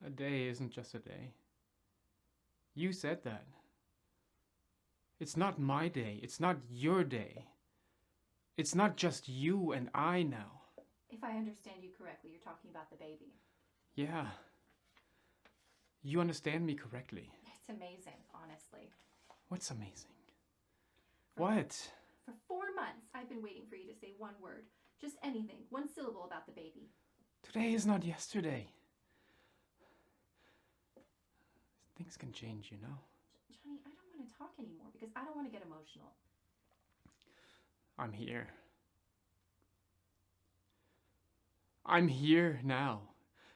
A day isn't just a day. You said that. It's not my day. It's not your day. It's not just you and I now. If I understand you correctly, you're talking about the baby. Yeah. You understand me correctly. It's amazing, honestly. What's amazing? What? For 4 months, I've been waiting for you to say one word. Just anything, one syllable about the baby. Today is not yesterday. Things can change, you know. Johnny, I don't want to talk anymore because I don't want to get emotional. I'm here. I'm here now.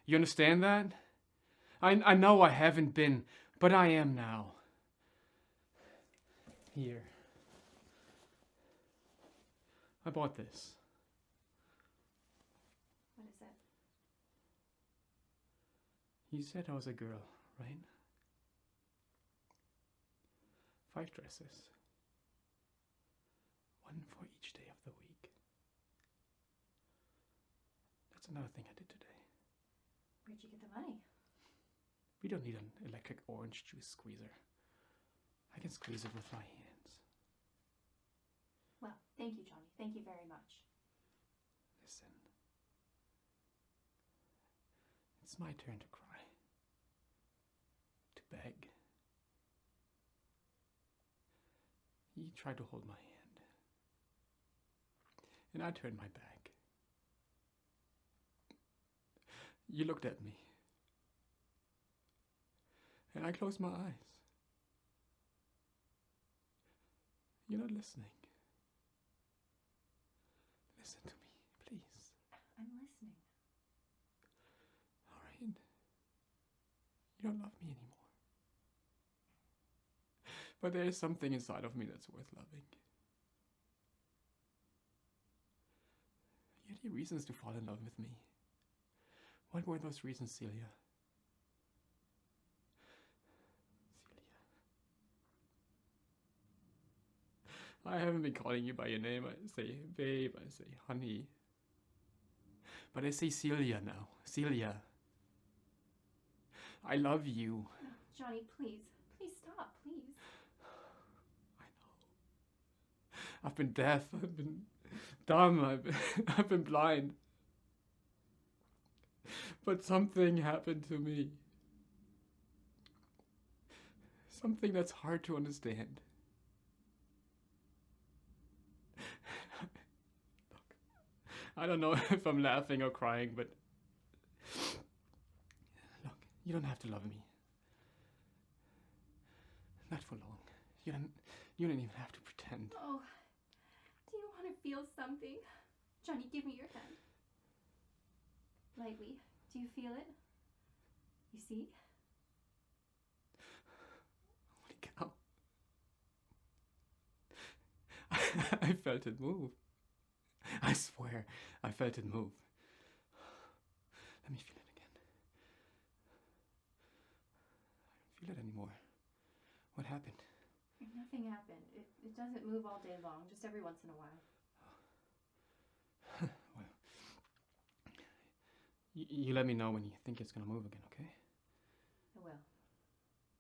You understand that? I know I haven't been, but I am now. Here. I bought this. What is it? You said I was a girl, right? 5 dresses. 1 for each day of the week. That's another thing I did today. Where'd you get the money? We don't need an electric orange juice squeezer. I can squeeze it with my hands. Well, thank you, Johnny. Thank you very much. Listen. It's my turn to cry. To beg. He tried to hold my hand. And I turned my back. You looked at me. And I closed my eyes. You're not listening. Listen to me, please. I'm listening. All right. You don't love me anymore. But there is something inside of me that's worth loving. You had your reasons to fall in love with me. What were those reasons, Celia? I haven't been calling you by your name. I say babe, I say honey. But I say Celia now. Celia. I love you. No, Johnny, please. Please stop, please. I know. I've been deaf. I've been dumb. I've been blind. But something happened to me. Something that's hard to understand. Look, I don't know if I'm laughing or crying, but look, you don't have to love me. Not for long. You don't even have to pretend. Oh, do you want to feel something? Johnny, give me your hand. Lightly. Do you feel it? You see? Holy cow. I felt it move. I swear, I felt it move. Let me feel it again. I don't feel it anymore. What happened? Nothing happened. It doesn't move all day long, just every once in a while. Well, you let me know when you think it's gonna move again, okay?